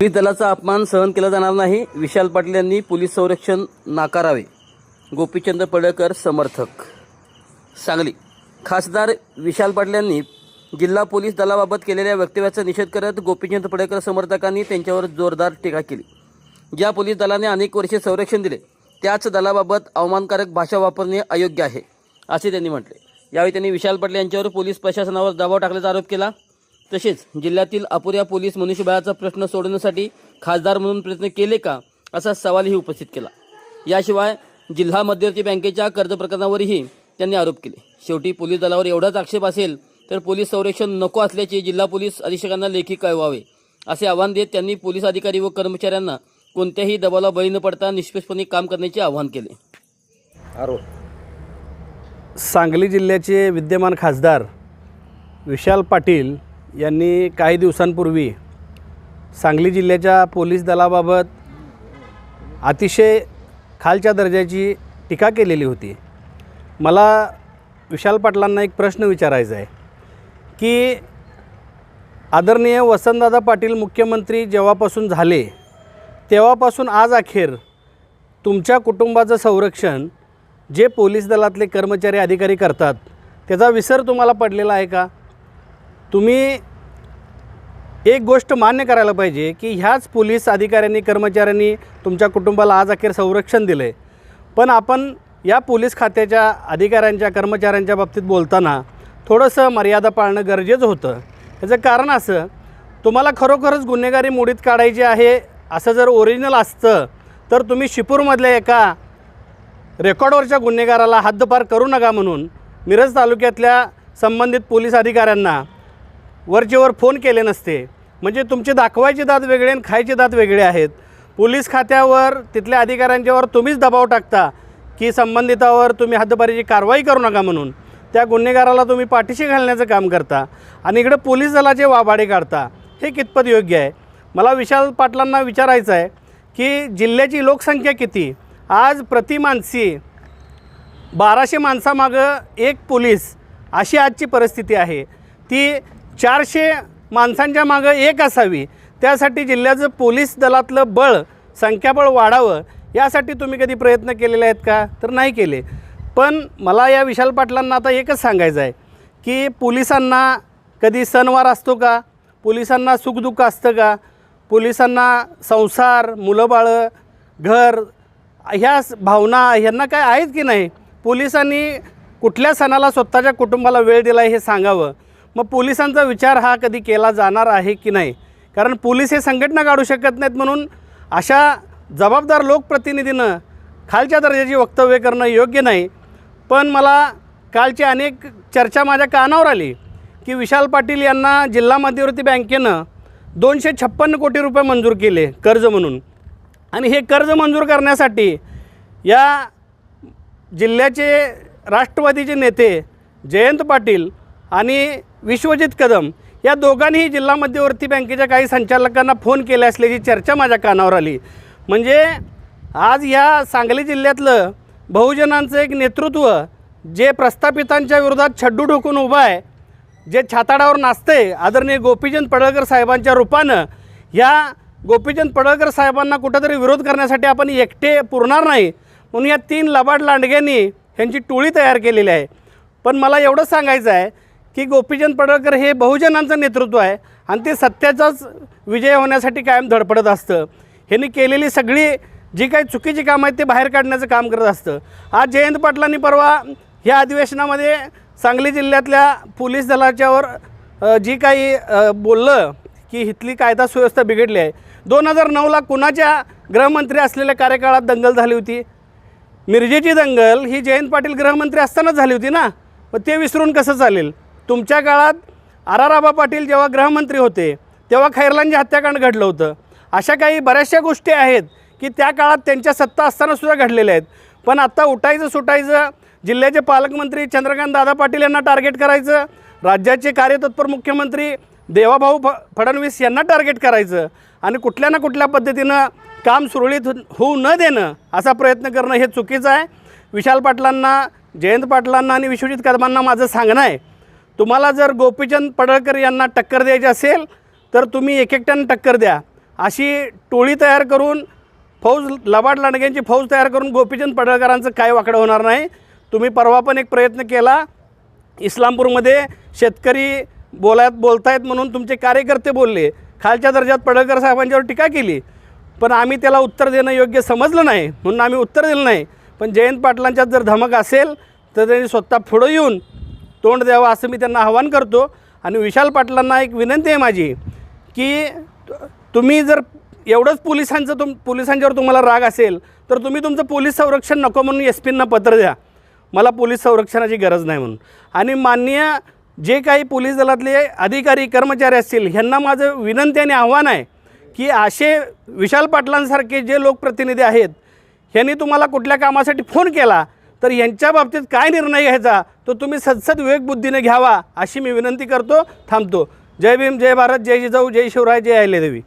Police दलाचा अपमान सहन केला जाणार नाही. विशाल पाटील यांनी पोलीस संरक्षण नाकारावे. गोपीचंद पडळकर समर्थक. सांगली. खासदार विशाल पाटील यांनी जिल्हा पोलीस दलाबाबत केलेल्या वक्तव्याचा निषेध करत गोपीचंद पडळकर समर्थकांनी त्यांच्यावर जोरदार टीका केली. ज्या पोलीस दलाने अनेक वर्षे संरक्षण दिले त्याच दलाबाबत अवमानकारक भाषा वापरणे अयोग्य आहे असे त्यांनी म्हटले. यावेळी त्यांनी विशाल पाटील यांच्यावर पोलीस प्रशासनावर दबाव टाकल्याचा आरोप केला. तसेच जिल्ह्यातील अपुऱ्या पोलीस मनुष्यबळाचा प्रश्न सोडवण्यासाठी खासदार म्हणून प्रयत्न केले का असा सवालही उपस्थित केला. याशिवाय जिल्हा मध्यवर्ती बँकेच्या कर्ज प्रकरणावरही त्यांनी आरोप केले. शेवटी पोलीस दलावर एवढाच आक्षेप असेल तर पोलीस संरक्षण नको असल्याचे जिल्हा पोलीस अधीक्षकांना लेखी कळवावे असे आवाहन देत त्यांनी पोलीस अधिकारी व कर्मचाऱ्यांना कोणत्याही दबावाला बळी न पडता निष्पक्षपणे काम करण्याचे आवाहन केले. सांगली जिल्ह्याचे विद्यमान खासदार विशाल पाटील यांनी काही दिवसांपूर्वी सांगली जिल्ह्याच्या पोलीस दलाबाबत अतिशय खालच्या दर्जाची टीका केलेली होती. मला विशाल पाटलांना एक प्रश्न विचारायचा आहे की आदरणीय वसंतदादा पाटील मुख्यमंत्री जेव्हापासून झाले तेव्हापासून आज अखेर तुमच्या कुटुंबाचं संरक्षण जे पोलीस दलातले कर्मचारी अधिकारी करतात त्याचा विसर तुम्हाला पडलेला आहे का? तुम्ही एक गोष्ट मान्य करायला पाहिजे की ह्याच पोलीस अधिकाऱ्यांनी कर्मचाऱ्यांनी तुमच्या कुटुंबाला आज अखेर संरक्षण दिलं आहे. पण आपण या पोलीस खात्याच्या अधिकाऱ्यांच्या कर्मचाऱ्यांच्या बाबतीत बोलताना थोडंसं मर्यादा पाळणं गरजेचं होतं. याचं कारण असं, तुम्हाला खरोखरच गुन्हेगारी मोडीत काढायची आहे असं जर ओरिजिनल असतं तर तुम्ही शिपूरमधल्या एका रेकॉर्डवरच्या गुन्हेगाराला हद्दपार करू नका म्हणून मिरज तालुक्यातल्या संबंधित पोलीस अधिकाऱ्यांना वरचेवर फोन केले नसते. म्हणजे तुमचे दाखवायचे दात वेगळे आणि खायचे दात वेगळे आहेत. पोलीस खात्यावर तिथल्या अधिकाऱ्यांच्यावर तुम्हीच दबाव टाकता की संबंधितावर तुम्ही हद्दपारीची कारवाई करू नका म्हणून. त्या गुन्हेगाराला तुम्ही पाठीशी घालण्याचं काम करता आणि इकडे पोलीस दलाचे वाभाडे काढता. हे कितपत योग्य आहे? मला विशाल पाटलांना विचारायचं आहे की जिल्ह्याची लोकसंख्या किती? आज प्रति माणसी 1200 माणसामागं एक पोलीस अशी आजची परिस्थिती आहे. ती 400 माणसांच्या मागं एक असावी. त्यासाठी जिल्ह्याचं पोलीस दलातलं बळ संख्याबळ वाढावं यासाठी तुम्ही कधी प्रयत्न केलेले आहेत का? तर नाही केले. पण मला या विशाल पाटलांना आता एकच सांगायचं आहे की पोलिसांना कधी सणवार असतो का? पोलिसांना सुखदुःख असतं का? पोलिसांना संसार, मुलंबाळं, घर ह्या भावना ह्यांना काय आहेत की नाही? पोलिसांनी कुठल्या सणाला स्वतःच्या कुटुंबाला वेळ दिला आहे हे सांगावं. मग पोलिसांचा विचार हा कधी केला जाणार आहे की नाही? कारण पोलीस हे संघटना काढू शकत नाहीत म्हणून अशा जबाबदार लोकप्रतिनिधीनं खालच्या दर्जाची वक्तव्य करणं योग्य नाही. पण मला कालची अनेक चर्चा माझ्या कानावर आली की विशाल पाटील यांना जिल्हा मध्यवर्ती बँकेनं 256 कोटी रुपये मंजूर केले कर्ज म्हणून. आणि हे कर्ज मंजूर करण्यासाठी या जिल्ह्याचे राष्ट्रवादीचे नेते जयंत पाटील आणि विश्वजित कदम या दोघांनीही जिल्हा मध्यवर्ती बँकेच्या काही संचालकांना फोन केले असल्याची चर्चा माझ्या कानावर आली. म्हणजे आज या सांगली जिल्ह्यातलं बहुजनांचं एक नेतृत्व जे प्रस्थापितांच्या विरोधात छड्डू ठोकून उभं आहे, जे छाताडावर नाचते आदरणीय गोपीचंद पडळकर साहेबांच्या रूपानं, ह्या गोपीचंद पडळकर साहेबांना कुठंतरी विरोध करण्यासाठी आपण एकटे पुरणार नाही म्हणून या 3 लबाड लांडग्यांनी ह्यांची टोळी तयार केलेली आहे. पण मला एवढं सांगायचं आहे की गोपीचंद पडळकर हे बहुजनांचं नेतृत्व आहे आणि ते सत्याचाच विजय होण्यासाठी कायम धडपडत असतं. ह्यांनी केलेली सगळी जी काही चुकीची कामं आहेत ते बाहेर काढण्याचं काम करत असतं. आज जयंत पाटलांनी परवा ह्या अधिवेशनामध्ये सांगली जिल्ह्यातल्या पोलीस दलाच्यावर जी काही बोललं की इथली कायदा सुव्यवस्था बिघडली आहे. 2009ला कुणाच्या गृहमंत्री असलेल्या कार्यकाळात दंगल झाली होती? मिरजेची दंगल ही जयंत पाटील गृहमंत्री असतानाच झाली होती ना. मग ते विसरून कसं चालेल? तुमच्या काळात आराराबा पाटील जेव्हा गृहमंत्री होते तेव्हा खैरलांची हत्याकांड घडलं होतं. अशा काही बऱ्याचशा गोष्टी आहेत की त्या काळात त्यांच्या सत्ता असतानासुद्धा घडलेल्या आहेत. पण आत्ता उठायचं सुटायचं, जिल्ह्याचे पालकमंत्री चंद्रकांत दादा पाटील यांना टार्गेट करायचं, राज्याचे कार्यतत्पर मुख्यमंत्री देवाभाऊ फडणवीस यांना टार्गेट करायचं आणि कुठल्या ना कुठल्या पद्धतीनं काम सुरळीत होऊ न देणं असा प्रयत्न करणं हे चुकीचं आहे. विशाल पाटलांना, जयंत पाटलांना आणि विश्वजित कदमांना माझं सांगणं आहे, तुम्हाला जर गोपीचंद पडळकर यांना टक्कर द्यायची असेल तर तुम्ही एक एकट्यानं टक्कर द्या. अशी टोळी तयार करून फौज लबाड लांडग्यांची फौज तयार करून गोपीचंद पडळकरांचं काय वाकडं होणार नाही. तुम्ही परवा पण एक प्रयत्न केला, इस्लामपूरमध्ये शेतकरी बोलतायत म्हणून तुमचे कार्यकर्ते बोलले, खालच्या दर्जात पडळकर साहेबांच्यावर टीका केली, पण आम्ही त्याला उत्तर देणं योग्य समजलं नाही म्हणून आम्ही उत्तर दिलं नाही. पण जयंत पाटलांच्यात जर धमक असेल तर त्यांनी स्वतः पुढं येऊन तोंड द्यावं असं मी त्यांना आवाहन करतो. आणि विशाल पाटलांना एक विनंती आहे माझी की तुम्ही जर एवढंच पोलिसांच्यावर तुम्हाला राग असेल तर तुम्ही तुमचं पोलीस संरक्षण नको म्हणून SP-ना पत्र द्या, मला पोलीस संरक्षणाची गरज नाही म्हणून. आणि माननीय जे काही पोलीस दलातले अधिकारी कर्मचारी असतील ह्यांना माझं विनंती आणि आव्हान आहे की असे विशाल पाटलांसारखे जे लोकप्रतिनिधी आहेत ह्यांनी तुम्हाला कुठल्या कामासाठी फोन केला तर यांच्या बाबतीत काय निर्णय घ्यायचा तो तुम्ही सदसद विवेकबुद्धीने घ्यावा अशी मी विनंती करतो. थांबतो. जय भीम, जय भारत, जय जिजाऊ, जय शिवराय, जय अहिल्यादेवी.